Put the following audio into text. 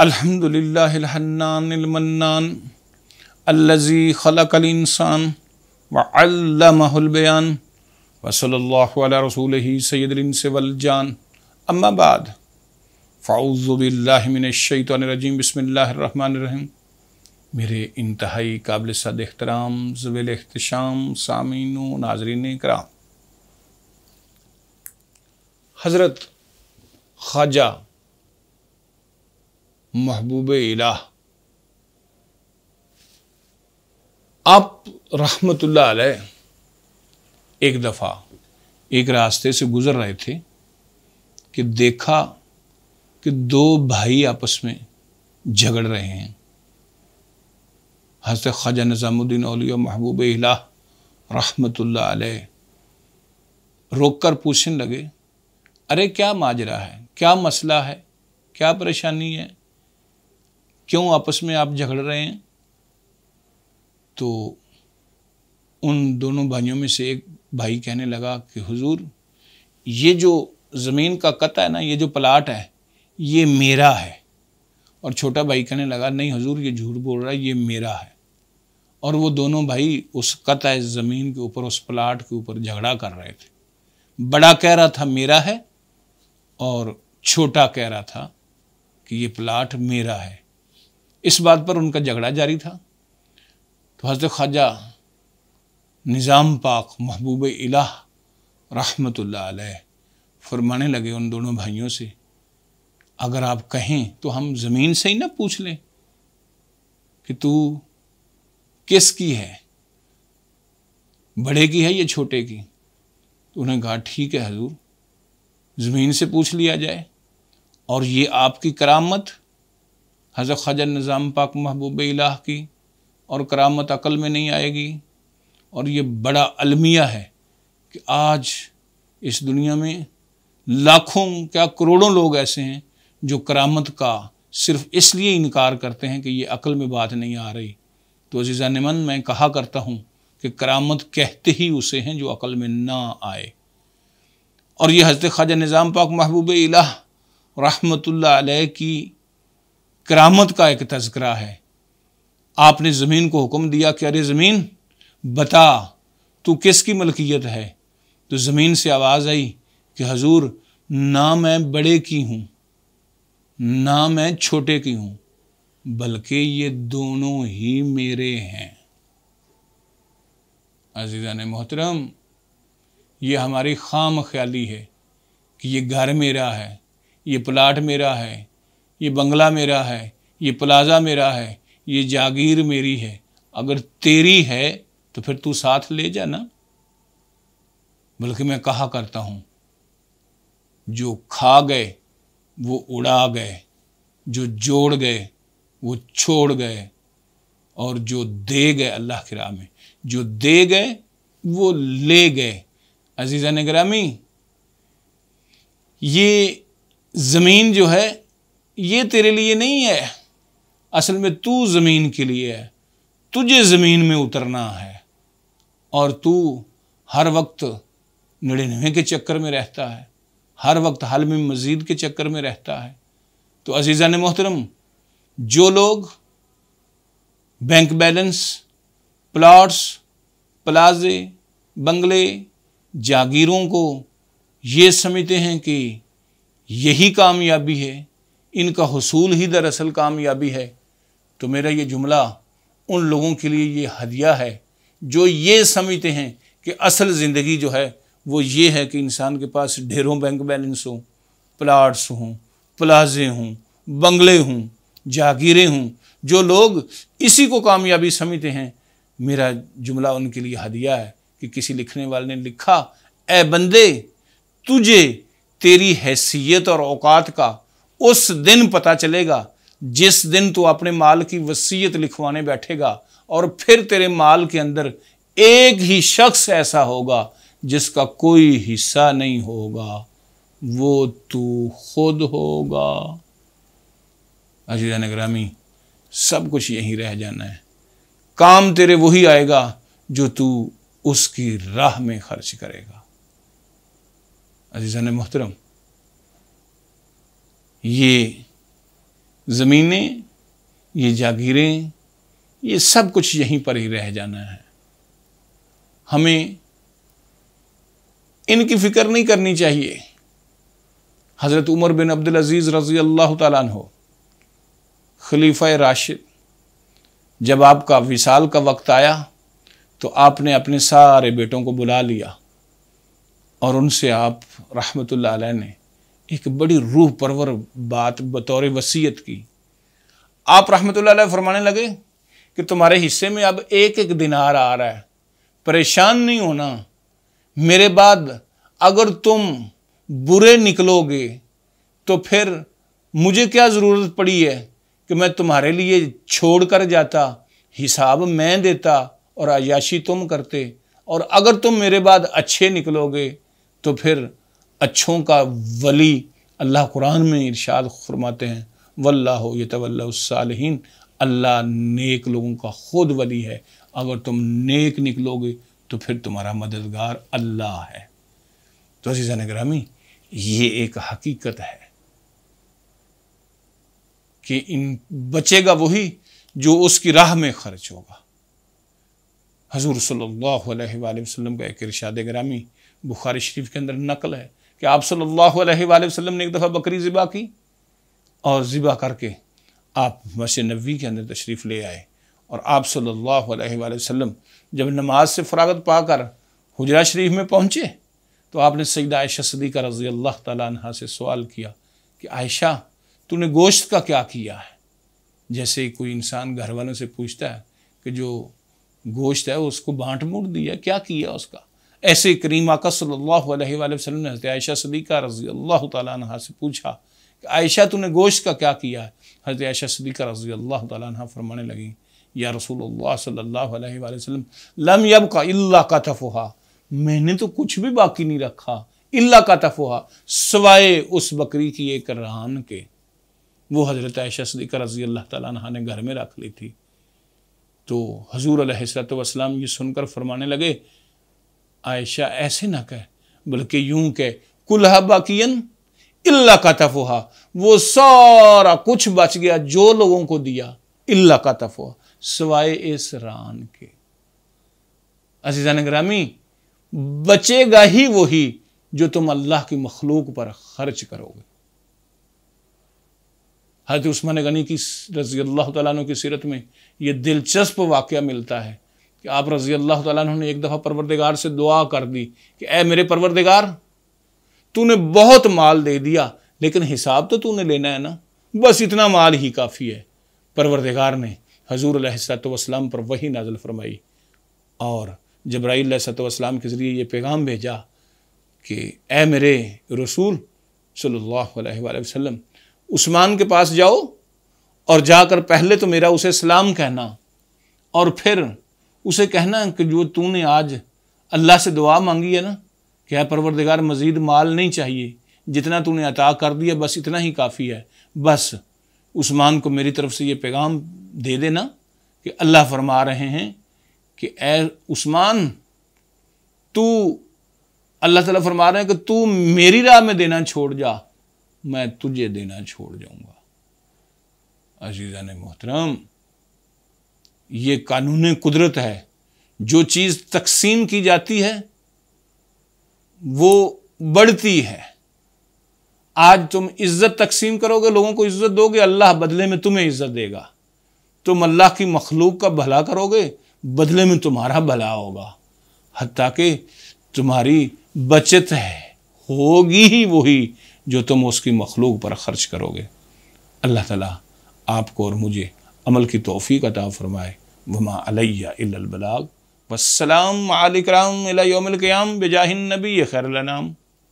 अल्हम्दुलिल्लाहिल हन्नानिल mannan अल्लज़ी खलक़ल इंसान व अल्लमहुल बयान व सल्लल्लाहु अला रसूलिही सय्यदिल इंस वल जान। अम्मा बाद फ़अऊज़ु बिल्लाहि मिनश शैतानिर रजीम। बिस्मिल्लाहिर रहमानिर रहीम। मेरे इंतहाई काबिल सद एहतराम ज़वील एहतशाम सामीन व नाज़रीन इकराम, हज़रत ख्वाजा महबूब इलाह आप रहमतुल्लाह अलैह एक दफ़ा एक रास्ते से गुज़र रहे थे कि देखा कि दो भाई आपस में झगड़ रहे हैं। हज़रत ख्वाजा निज़ामुद्दीन औलिया महबूब इलाह रहमतुल्लाह अलैह रोक कर पूछने लगे, अरे क्या माजरा है, क्या मसला है, क्या परेशानी है, क्यों आपस में आप झगड़ रहे हैं? तो उन दोनों भाइयों में से एक भाई कहने लगा कि हुजूर, ये जो ज़मीन का कता है ना, ये जो प्लाट है, ये मेरा है। और छोटा भाई कहने लगा, नहीं हुजूर, ये झूठ बोल रहा है, ये मेरा है। और वो दोनों भाई उस कता ज़मीन के ऊपर, उस प्लाट के ऊपर झगड़ा कर रहे थे। बड़ा कह रहा था मेरा है और छोटा कह रहा था कि ये प्लाट मेरा है। इस बात पर उनका झगड़ा जारी था। तो हज़रत ख्वाजा निज़ाम पाक महबूब इलाह रहमतुल्लाह अलैह फरमाने लगे उन दोनों भाइयों से, अगर आप कहें तो हम ज़मीन से ही ना पूछ लें कि तू किसकी है, बड़े की है या छोटे की? तो उन्होंने कहा, ठीक है हुजूर, ज़मीन से पूछ लिया जाए। और ये आपकी करामत, हज़रत ख्वाजा निज़ाम पाक महबूब इलाह की, और करामत अकल में नहीं आएगी। और ये बड़ा अलमिया है कि आज इस दुनिया में लाखों क्या करोड़ों लोग ऐसे हैं जो करामत का सिर्फ इसलिए इनकार करते हैं कि ये अकल में बात नहीं आ रही। तो अज़ीज़ान मन, मैं कहा करता हूँ कि करामत कहते ही उसे हैं जो अकल में ना आए। और ये हज़रत ख्वाजा निज़ाम पाक महबूब इलाह रहमतुल्लाह अलैह की करामत का एक तज़किरा है। आपने ज़मीन को हुक्म दिया कि अरे ज़मीन, बता तू किसकी मलकियत है? तो ज़मीन से आवाज़ आई कि हजूर, ना मैं बड़े की हूँ ना मैं छोटे की हूँ, बल्कि ये दोनों ही मेरे हैं। अज़ीज़ान मोहतरम, ये हमारी खाम ख्याली है कि ये घर मेरा है, ये प्लाट मेरा है, ये बंगला मेरा है, ये प्लाज़ा मेरा है, ये जागीर मेरी है। अगर तेरी है तो फिर तू साथ ले जा ना। बल्कि मैं कहा करता हूँ, जो खा गए वो उड़ा गए, जो जोड़ गए वो छोड़ गए, और जो दे गए अल्लाह की राह में, जो दे गए वो ले गए। अज़ीज़ान गिरामी, ये ज़मीन जो है ये तेरे लिए नहीं है, असल में तू ज़मीन के लिए है। तुझे ज़मीन में उतरना है और तू हर वक्त 99 के चक्कर में रहता है, हर वक्त हल में मज़ीद के चक्कर में रहता है। तो अज़ीज़ान मोहतरम, जो लोग बैंक बैलेंस, प्लॉट्स, प्लाजे, बंगले, जागीरों को ये समझते हैं कि यही कामयाबी है, इनका हुसूल ही दरअसल कामयाबी है, तो मेरा ये जुमला उन लोगों के लिए ये हदिया है जो ये समझते हैं कि असल ज़िंदगी जो है वो ये है कि इंसान के पास ढेरों बैंक बैलेंस हों, प्लाट्स हों, प्लाजे हों, बंगले हों, जागीरें हों। जो लोग इसी को कामयाबी समझते हैं, मेरा जुमला उनके लिए हदिया है कि किसी लिखने वाले ने लिखा, ए बंदे, तुझे तेरी हैसियत और औकात का उस दिन पता चलेगा जिस दिन तू अपने माल की वसीयत लिखवाने बैठेगा, और फिर तेरे माल के अंदर एक ही शख्स ऐसा होगा जिसका कोई हिस्सा नहीं होगा, वो तू खुद होगा। अज़ीज़ान गिरामी, सब कुछ यहीं रह जाना है। काम तेरे वही आएगा जो तू उसकी राह में खर्च करेगा। अज़ीज़ान मोहतरम, ये ज़मीनें, ये जागीरें, ये सब कुछ यहीं पर ही रह जाना है। हमें इनकी फ़िक्र नहीं करनी चाहिए। हज़रत उमर बिन अब्दुल अज़ीज़ रज़ी अल्लाह तआला अन्हु खलीफा राशिद, जब आपका विसाल का वक्त आया तो आपने अपने सारे बेटों को बुला लिया और उनसे आप रहमतुल्लाह अलैह ने एक बड़ी रूह परवर बात बतौर वसीयत की। आप रहमतुल्लाह अलैह फरमाने लगे कि तुम्हारे हिस्से में अब एक एक दिनार आ रहा है, परेशान नहीं होना। मेरे बाद अगर तुम बुरे निकलोगे तो फिर मुझे क्या ज़रूरत पड़ी है कि मैं तुम्हारे लिए छोड़ कर जाता, हिसाब मैं देता और अय्याशी तुम करते। और अगर तुम मेरे बाद अच्छे निकलोगे तो फिर अच्छों का वली, अल्लाह कुरान में इरशाद फरमाते हैं, वल्लाहु यतवल्लहुस्सालिहीन, अल्लाह नेक लोगों का खुद वली है। अगर तुम नेक निकलोगे तो फिर तुम्हारा मददगार अल्लाह है। तो अज़ीज़ान गिरामी, ये एक हकीकत है कि इन बचेगा वही जो उसकी राह में खर्च होगा। हजूर सल्लल्लाहु अलैहि वसल्लम का एक इरशाद गिरामी बुखारी शरीफ के अंदर नकल है कि आप सल्लल्लाहु अलैहि वसल्लम ने एक दफ़ा बकरी ज़िबा की और ज़िबा करके आप मस्जिद नबवी के अंदर तशरीफ़ ले आए। और आप सल्लल्लाहु अलैहि वसल्लम जब नमाज से फ़रागत पाकर हुजरा शरीफ में पहुँचे तो आपने सैयदा आयशा सिद्दीक़ा रज़ी अल्लाह तआला अन्हा से सवाल किया कि आयशा, तूने गोश्त का क्या किया है? जैसे कोई इंसान घर वालों से पूछता है कि जो गोश्त है उसको बांट मूट दिया, क्या किया उसका। ऐसे करीम आका सल्लल्लाहु अलैहि वसल्लम ने हज़रत आयशा सिद्दीक़ा रज़ी अल्लाह तआला अन्हा से पूछा कि आयशा, तूने गोश्त का क्या किया है? हज़रत आयशा सिद्दीक़ा रज़ी अल्लाह तआला अन्हा फरमाने लगी, या रसूलुल्लाह सल्लल्लाहु अलैहि वसल्लम, लम यबका इल्ला कतफुहा, मैंने तो कुछ भी बाकी नहीं रखा, इल्ला कतफुहा, सिवाय उस बकरी की एक रान के। वो हज़रत आयशा सिद्दीक़ा रज़ी अल्लाह तआला अन्हा ने घर में रख ली थी। तो हुज़ूर अलैहिस्सलातु वस्सलाम ये सुनकर फरमाने लगे, आयशा ऐसे ना कह, बल्कि यूं कह, कुलहा बाकियन इल्ला कतफुहा, वो सारा कुछ बच गया जो लोगों को दिया, इल्ला कतफुहा, सिवाय इस रान के। अज़ीज़ान गिरामी, बचेगा ही वही जो तुम अल्लाह की मखलूक पर खर्च करोगे। हज़रत उस्मान गनी की रज़ी अल्लाह तआला अन्हु की सीरत में ये दिलचस्प वाक़या मिलता है कि आप रज़ी अल्लाह तआला अन्हु ने एक दफ़ा परवरदिगार से दुआ कर दी कि ऐ मेरे परवरदिगार, तूने बहुत माल दे दिया लेकिन हिसाब तो तूने लेना है ना, बस इतना माल ही काफ़ी है। परवरदिगार ने हज़ूर अलैहिस्सलातु वस्सलाम पर वही नाज़िल फरमाई और जब्राईल अलैहिस्सलातु वस्सलाम के ज़रिए ये पैगाम भेजा कि ऐ मेरे रसूल सल्लल्लाहु अलैहि वसल्लम, उस्मान के पास जाओ और जाकर पहले तो मेरा उसे सलाम कहना और फिर उसे कहना कि जो तूने आज अल्लाह से दुआ मांगी है ना, कि है परवरदिगार मज़ीद माल नहीं चाहिए, जितना तूने अता कर दिया बस इतना ही काफ़ी है। बस उस्मान को मेरी तरफ से ये पैगाम दे देना कि अल्लाह फरमा रहे हैं कि ए उस्मान, तू, अल्लाह ताला फरमा रहे हैं कि तू मेरी राह में देना छोड़ जा, मैं तुझे देना छोड़ जाऊंगा। अज़ीज़ान मोहतरम, ये कानून कुदरत है। जो चीज़ तकसीम की जाती है वो बढ़ती है। आज तुम इज्जत तकसीम करोगे, लोगों को इज्जत दोगे, अल्लाह बदले में तुम्हें इज्जत देगा। तुम अल्लाह की मखलूक का भला करोगे, बदले में तुम्हारा भला होगा। हत्ता कि तुम्हारी बचत है होगी ही वही जो तुम उसकी मखलूक पर खर्च करोगे। अल्लाह ताला आपको और मुझे अमल की तौफीक अता फरमाए। वमा अलैया इल्लल बलाग। वस्सलाम अलैकुम इला यौमिल क़ियाम बिजाहिन नबी खैरुल अनाम।